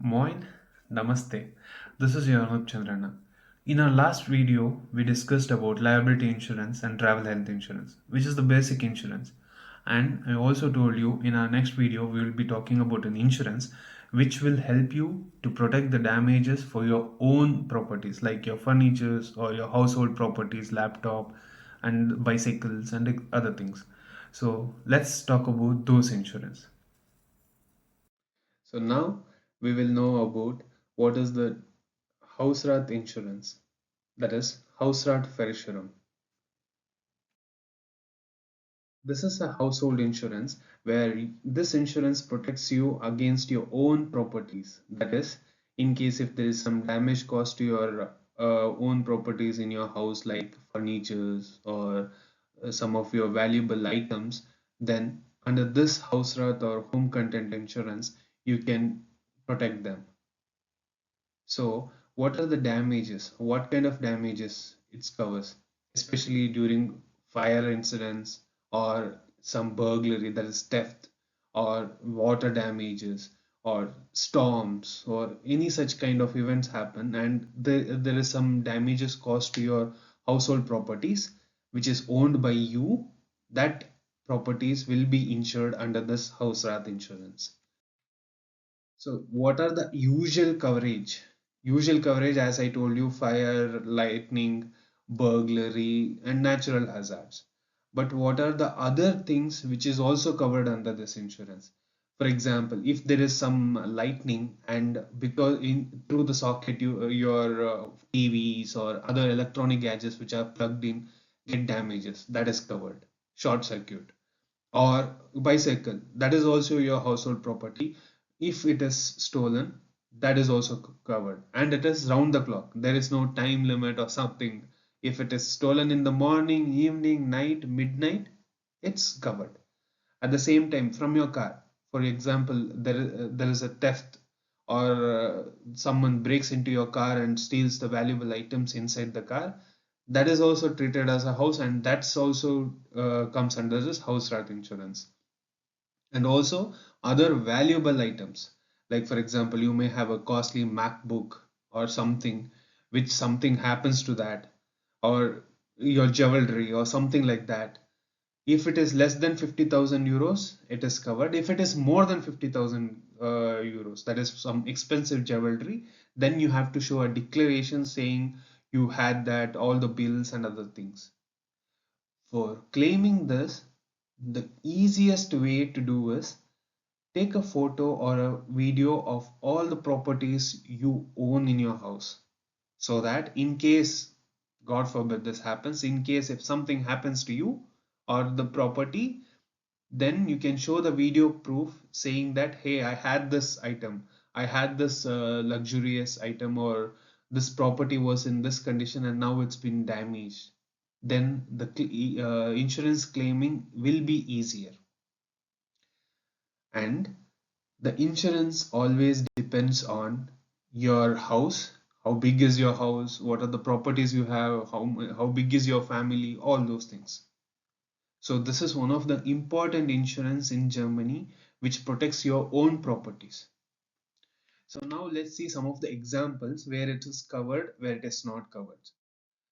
Moin, Namaste. This is your anoop.chandranna. In our last video, we discussed about liability insurance and travel health insurance, which is the basic insurance. And I also told you in our next video, we will be talking about an insurance which will help you to protect the damages for your own properties, like your furnitures or your household properties, laptop and bicycles and other things. So let's talk about those insurance. So now we will know about what is the Hausrat Insurance, that is Hausrat Versicherung. This is a household insurance where this insurance protects you against your own properties. That is, in case if there is some damage caused to your own properties in your house, like furnitures or some of your valuable items, then under this Hausrat or home content insurance, you can protect them. So, what are the damages? What kind of damages it covers, especially during fire incidents or some burglary, that is theft, or water damages, or storms, or any such kind of events happen, and there is some damages caused to your household properties, which is owned by you. That properties will be insured under this house wrath insurance. So what are the usual coverage? Usual coverage, as I told you, fire, lightning, burglary, and natural hazards. But what are the other things which is also covered under this insurance? For example, if there is some lightning and because in through the socket your TVs or other electronic gadgets which are plugged in get damages, that is covered. Short circuit or bicycle, that is also your household property. If it is stolen, that is also covered, and it is round the clock. There is no time limit or something. If it is stolen in the morning, evening, night, midnight, it's covered. At the same time, from your car, for example, there is a theft, or someone breaks into your car and steals the valuable items inside the car, that is also treated as a house, and that's also comes under this house rat insurance. And also other valuable items, like for example, you may have a costly MacBook or something, which something happens to that, or your jewelry or something like that. If it is less than 50,000 euros, it is covered. If it is more than 50,000 euros, that is some expensive jewelry, then you have to show a declaration saying you had that, all the bills and other things. For claiming this, the easiest way to do is take a photo or a video of all the properties you own in your house, so that in case, God forbid, this happens, in case if something happens to you or the property, then you can show the video proof saying that, hey, I had this item, I had this luxurious item, or this property was in this condition and now it's been damaged. Then the insurance claiming will be easier. And the insurance always depends on your house. How big is your house? What are the properties you have? How big is your family? All those things. So this is one of the important insurance in Germany which protects your own properties. So now let's see some of the examples where it is covered, where it is not covered.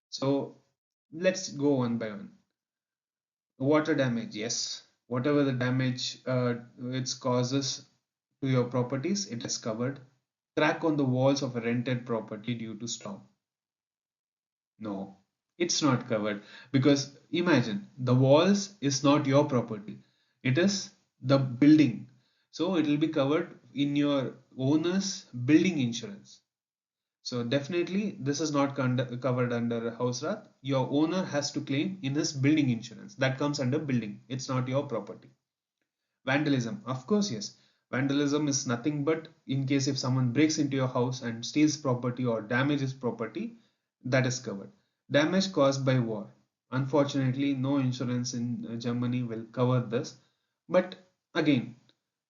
So let's go one by one. Water damage, yes. Whatever the damage it causes to your properties, it is covered. Crack on the walls of a rented property due to storm. No, it's not covered, because imagine the walls is not your property. It is the building. So it will be covered in your owner's building insurance. So definitely this is not covered under Hausrat. Your owner has to claim in his building insurance. That comes under building. It's not your property. Vandalism, of course, yes. Vandalism is nothing but in case if someone breaks into your house and steals property or damages property, that is covered. Damage caused by war. Unfortunately, no insurance in Germany will cover this. But again,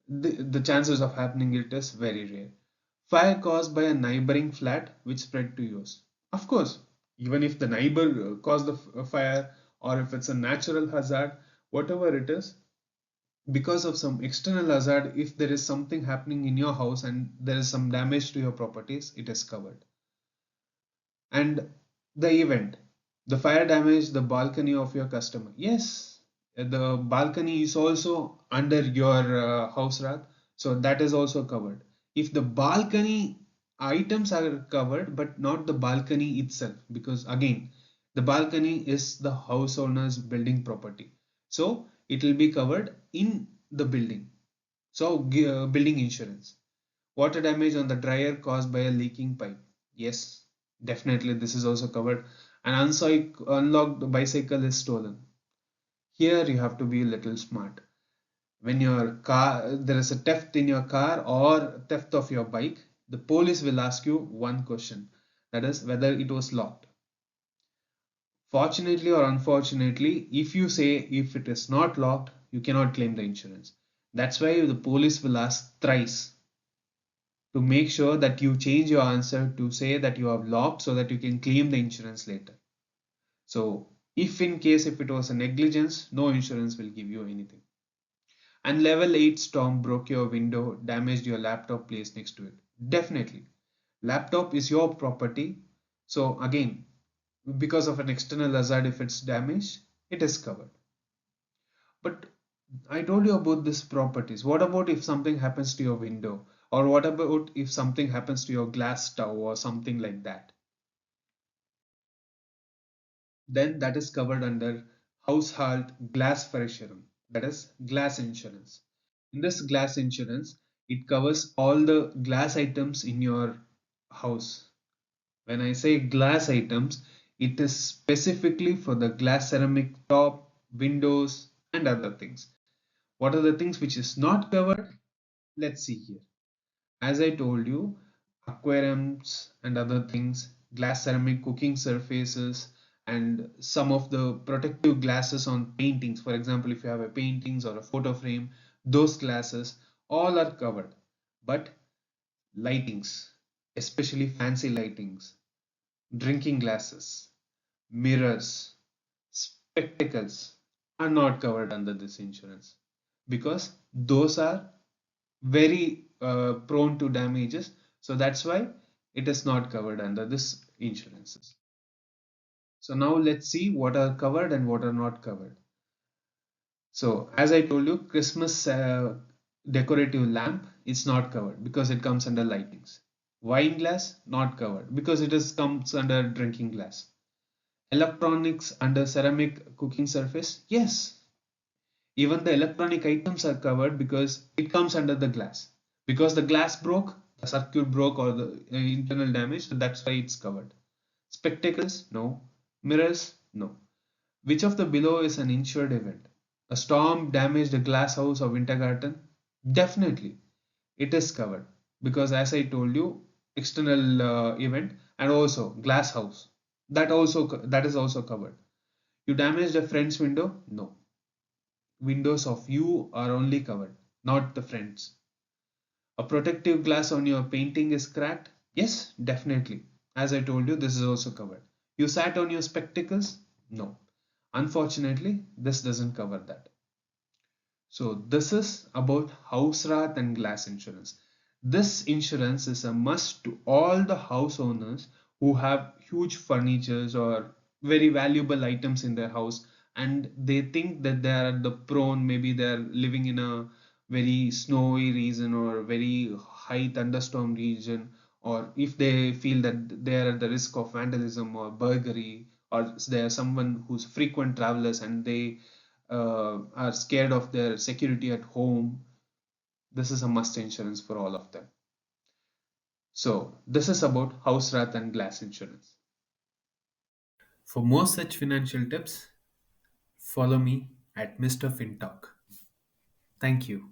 the chances of happening it is very rare. Fire caused by a neighboring flat which spread to yours. Of course, even if the neighbor caused the fire, or if it's a natural hazard, whatever it is, because of some external hazard, if there is something happening in your house and there is some damage to your properties, it is covered. And the event, the fire damage the balcony of your customer, yes, the balcony is also under your house rat, so that is also covered. If the balcony items are covered but not the balcony itself, because again the balcony is the house owner's building property, so it will be covered in the building. So building insurance. Water damage on the dryer caused by a leaking pipe. Yes, definitely this is also covered. An unlocked bicycle is stolen. Here you have to be a little smart. When your car, there is a theft in your car or theft of your bike, the police will ask you one question. That is whether it was locked. Fortunately or unfortunately, if you say if it is not locked, you cannot claim the insurance. That's why the police will ask thrice to make sure that you change your answer to say that you have locked so that you can claim the insurance later. So if in case if it was a negligence, no insurance will give you anything. And level 8 storm broke your window, damaged your laptop placed next to it. Definitely. Laptop is your property. So again, because of an external hazard, if it's damaged, it is covered. But I told you about this properties. What about if something happens to your window? Or what about if something happens to your glass stove or something like that? Then that is covered under household glass versicherung. That is glass insurance. In this glass insurance, it covers all the glass items in your house. When I say glass items, it is specifically for the glass ceramic top, windows, and other things. What are the things which is not covered? Let's see here. As I told you, aquariums and other things, glass ceramic cooking surfaces, and some of the protective glasses on paintings. For example, if you have a paintings or a photo frame, those glasses all are covered. But lightings, especially fancy lightings, drinking glasses, mirrors, spectacles are not covered under this insurance because those are very prone to damages. So that's why it is not covered under this insurances. So now let's see what are covered and what are not covered. So as I told you, Christmas decorative lamp is not covered because it comes under lightings. Wine glass not covered because it is comes under drinking glass. Electronics under ceramic cooking surface, yes. Even the electronic items are covered because it comes under the glass. Because the glass broke, the circuit broke or the internal damage, so that's why it's covered. Spectacles, no. Mirrors, no. Which of the below is an insured event? A storm damaged a glass house or winter garden? Definitely, it is covered because as I told you, external event and also glass house. That is also covered. You damaged a friend's window? No. Windows of you are only covered, not the friends. A protective glass on your painting is cracked? Yes, definitely. As I told you, this is also covered. You sat on your spectacles? No. Unfortunately, this doesn't cover that. So this is about Hausrat and glass insurance. This insurance is a must to all the house owners who have huge furnitures or very valuable items in their house and they think that they are the prone, maybe they are living in a very snowy region or very high thunderstorm region, or if they feel that they are at the risk of vandalism or burglary, or they are someone who's frequent travelers and they are scared of their security at home, this is a must insurance for all of them. So this is about house rat and glass insurance. For more such financial tips, follow me at Mr. FinTalk. Thank you.